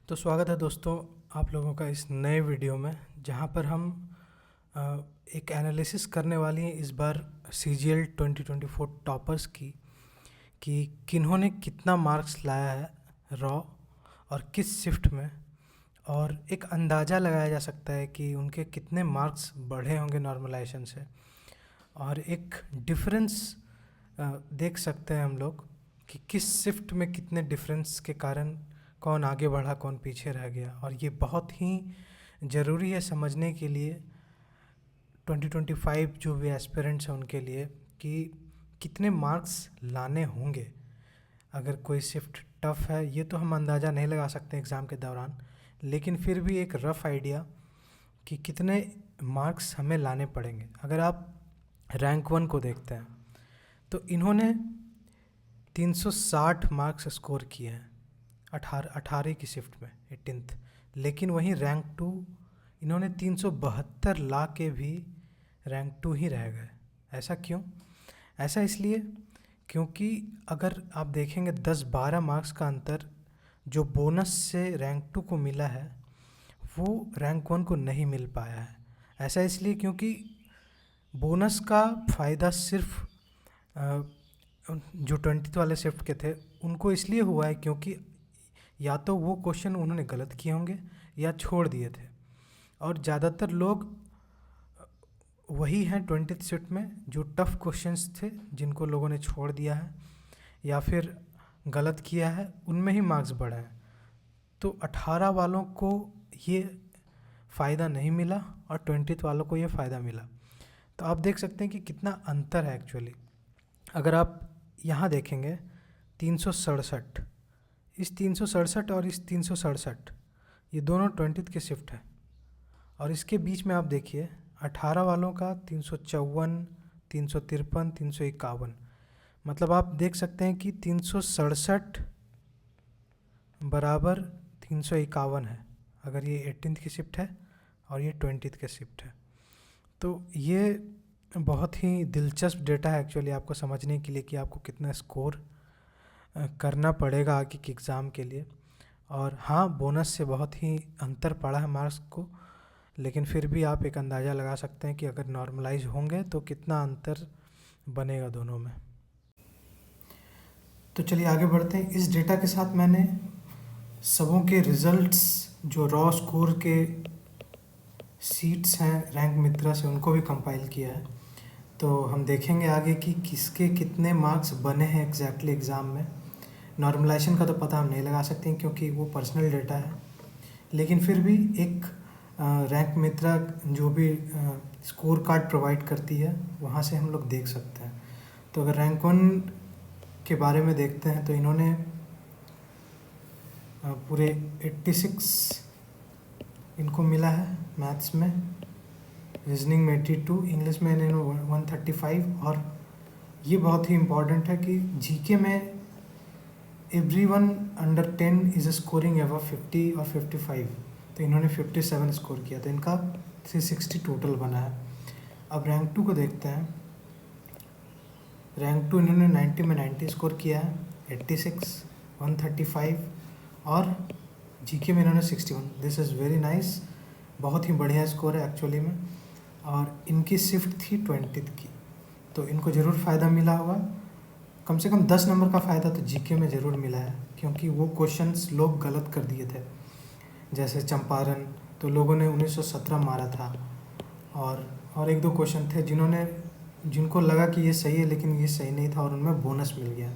तो स्वागत है दोस्तों आप लोगों का इस नए वीडियो में, जहां पर हम एक एनालिसिस करने वाली हैं इस बार CGL 2024 टॉपर्स की कि किन्होंने कितना मार्क्स लाया है रॉ और किस शिफ्ट में, और एक अंदाज़ा लगाया जा सकता है कि उनके कितने मार्क्स बढ़े होंगे नॉर्मलाइजेशन से, और एक डिफरेंस देख सकते हैं हम लोग कि किस शिफ्ट में कितने डिफरेंस के कारण कौन आगे बढ़ा कौन पीछे रह गया। और ये बहुत ही ज़रूरी है समझने के लिए 2025 जो भी एस्पिरेंट्स हैं उनके लिए कि कितने मार्क्स लाने होंगे। अगर कोई शिफ्ट टफ है ये तो हम अंदाज़ा नहीं लगा सकते एग्ज़ाम के दौरान, लेकिन फिर भी एक रफ़ आइडिया कि कितने मार्क्स हमें लाने पड़ेंगे। अगर आप रैंक 1 को देखते हैं तो इन्होंने 360 मार्क्स स्कोर किए हैं 18 की शिफ्ट में 18th, लेकिन वहीं रैंक 2 इन्होंने 372 ला के भी रैंक 2 ही रह गए। ऐसा क्यों? ऐसा इसलिए क्योंकि अगर आप देखेंगे 10-12 मार्क्स का अंतर जो बोनस से रैंक 2 को मिला है वो रैंक 1 को नहीं मिल पाया है। ऐसा इसलिए क्योंकि बोनस का फ़ायदा सिर्फ जो 20th वाले शिफ्ट के थे उनको इसलिए हुआ है क्योंकि या तो वो क्वेश्चन उन्होंने गलत किए होंगे या छोड़ दिए थे, और ज़्यादातर लोग वही हैं 20th शिफ्ट में जो टफ़ क्वेश्चंस थे जिनको लोगों ने छोड़ दिया है या फिर गलत किया है, उनमें ही मार्क्स बढ़े हैं। तो 18 वालों को ये फ़ायदा नहीं मिला और 20th वालों को ये फ़ायदा मिला। तो आप देख सकते हैं कि कितना अंतर है एक्चुअली। अगर आप यहाँ देखेंगे 367, इस 367 और इस 367 ये दोनों 20th के शिफ्ट है, और इसके बीच में आप देखिए 18 वालों का 354, 353, 351, मतलब आप देख सकते हैं कि 367 बराबर 351 है अगर ये 18th की शिफ्ट है और ये 20th के शिफ्ट है। तो ये बहुत ही दिलचस्प डेटा है एक्चुअली आपको समझने के लिए कि आपको कितना स्कोर करना पड़ेगा आगे के एग्ज़ाम के लिए। और हाँ, बोनस से बहुत ही अंतर पड़ा है मार्क्स को, लेकिन फिर भी आप एक अंदाज़ा लगा सकते हैं कि अगर नॉर्मलाइज होंगे तो कितना अंतर बनेगा दोनों में। तो चलिए आगे बढ़ते हैं। इस डेटा के साथ मैंने सबों के रिज़ल्ट्स जो रॉ स्कोर के सीट्स हैं रैंक मित्रा से उनको भी कंपाइल किया है। तो हम देखेंगे आगे कि किसके कितने मार्क्स बने हैं एग्जैक्टली एग्ज़ाम में। नॉर्मलाइजेशन का तो पता हम नहीं लगा सकते हैं क्योंकि वो पर्सनल डेटा है, लेकिन फिर भी एक रैंक मित्रा जो भी स्कोर कार्ड प्रोवाइड करती है वहाँ से हम लोग देख सकते हैं। तो अगर रैंक 1 के बारे में देखते हैं तो इन्होंने पूरे 86 इनको मिला है मैथ्स में, रीजनिंग में 82, इंग्लिश में इन्होंने 135, और ये बहुत ही इम्पॉर्टेंट है कि जीके में everyone under 10 is scoring above 50 और 55, तो इन्होंने 57 स्कोर किया, तो इनका 360 टोटल बना है। अब रैंक 2 को देखते हैं। रैंक 2 इन्होंने 90 में 90 स्कोर किया है, 86, 135, और जीके में इन्होंने 61। दिस इज़ वेरी नाइस, बहुत ही बढ़िया स्कोर है एक्चुअली में। और इनकी शिफ्ट थी 20th की, तो इनको ज़रूर फ़ायदा मिला होगा। कम से कम 10 नंबर का फ़ायदा तो जीके में ज़रूर मिला है, क्योंकि वो क्वेश्चंस लोग गलत कर दिए थे। जैसे चंपारण तो लोगों ने 1917 मारा था, और एक दो क्वेश्चन थे जिनको लगा कि ये सही है लेकिन ये सही नहीं था और उनमें बोनस मिल गया।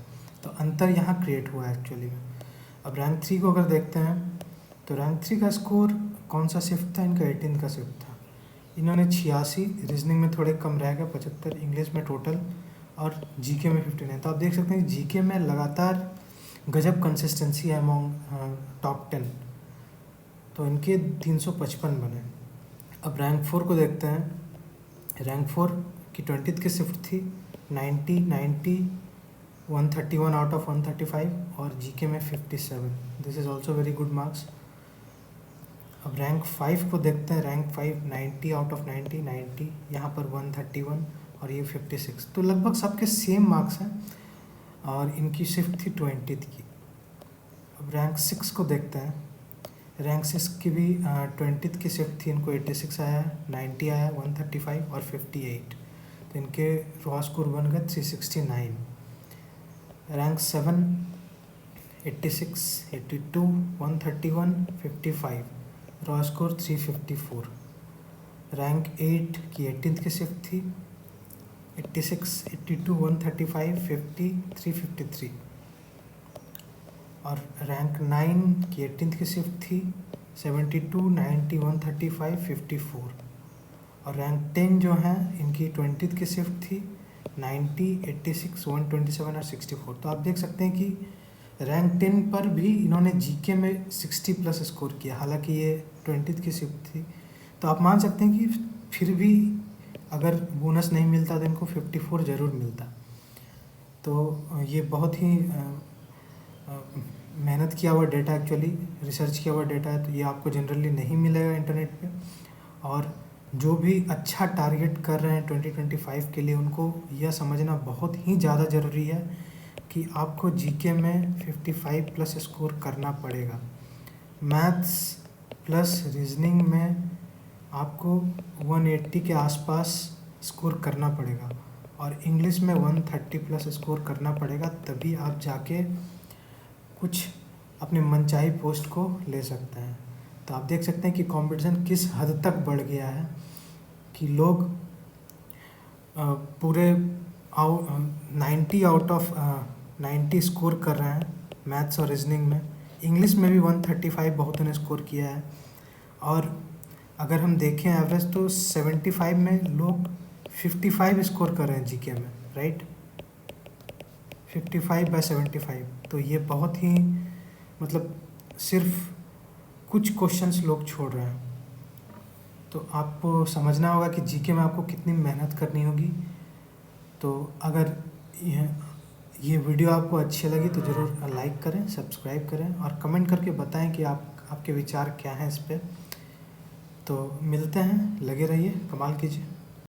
तो अंतर यहाँ क्रिएट हुआ है एक्चुअली में। अब रैंक 3 को अगर देखते हैं तो रैंक 3 का स्कोर कौन सा शिफ्ट था? इनका 18 का शिफ्ट था। इन्होंने 86, रीजनिंग में थोड़े कम रह गए 75, इंग्लिश में टोटल, और जीके में 59। तो आप देख सकते हैं जीके में लगातार गजब कंसिस्टेंसी है अमॉन्ग टॉप 10, तो इनके 355 बने। अब रैंक 4 को देखते हैं। रैंक 4 की 20th की शिफ्ट थी 90, 90, 131 आउट ऑफ 135, और जीके में 57। This is also very good marks. अब रैंक 5 को देखते हैं। रैंक 5 90 आउट ऑफ 90, 90, यहाँ पर 131 और ये 56, तो लगभग सबके सेम मार्क्स हैं, और इनकी शिफ्ट थी 20th की। अब रैंक 6 को देखते हैं। रैंक 6 की भी 20th की शिफ्ट थी, इनको 86 आया, 90 आया, 135 और 58, तो इनके रॉ स्कोर बन गए 369। Rank 7 86, 82, 131, 55, raw score 354। रैंक 8 की 18th की शिफ्ट थी, 86, 82, 135, 50, 353। और रैंक 9 की 18th की शिफ्ट थी, 72, 90, 135, 54। और रैंक 10 जो है इनकी 20th की शिफ्ट थी, 90, 86, 127 और 64। तो आप देख सकते हैं कि रैंक 10 पर भी इन्होंने जीके में 60 प्लस स्कोर किया, हालांकि ये 20th की शिफ्ट थी। तो आप मान सकते हैं कि फिर भी अगर बोनस नहीं मिलता तो इनको 54 ज़रूर मिलता। तो ये बहुत ही मेहनत किया हुआ डेटा, एक्चुअली रिसर्च किया हुआ डेटा है, तो ये आपको जनरली नहीं मिलेगा इंटरनेट पे। और जो भी अच्छा टारगेट कर रहे हैं 2025 के लिए, उनको यह समझना बहुत ही ज़्यादा ज़रूरी है कि आपको जीके में 55 प्लस स्कोर करना पड़ेगा। मैथ्स प्लस रीजनिंग में आपको 180 के आसपास स्कोर करना पड़ेगा, और इंग्लिश में 130 प्लस स्कोर करना पड़ेगा, तभी आप जाके कुछ अपने मनचाही पोस्ट को ले सकते हैं। तो आप देख सकते हैं कि कंपटीशन किस हद तक बढ़ गया है कि लोग पूरे 90 आउट ऑफ 90 स्कोर कर रहे हैं मैथ्स और रीजनिंग में। इंग्लिश में भी 135 बहुतों ने स्कोर किया है। और अगर हम देखें एवरेज तो 75 में लोग 55 स्कोर कर रहे हैं जीके में, राइट। 55/75, तो ये बहुत ही मतलब सिर्फ कुछ क्वेश्चंस लोग छोड़ रहे हैं। तो आपको समझना होगा कि जीके में आपको कितनी मेहनत करनी होगी। तो अगर ये वीडियो आपको अच्छी लगी तो ज़रूर लाइक करें, सब्सक्राइब करें और कमेंट करके बताएं कि आपके विचार क्या हैं इस पर। तो मिलते हैं, लगे रहिए, कमाल कीजिए।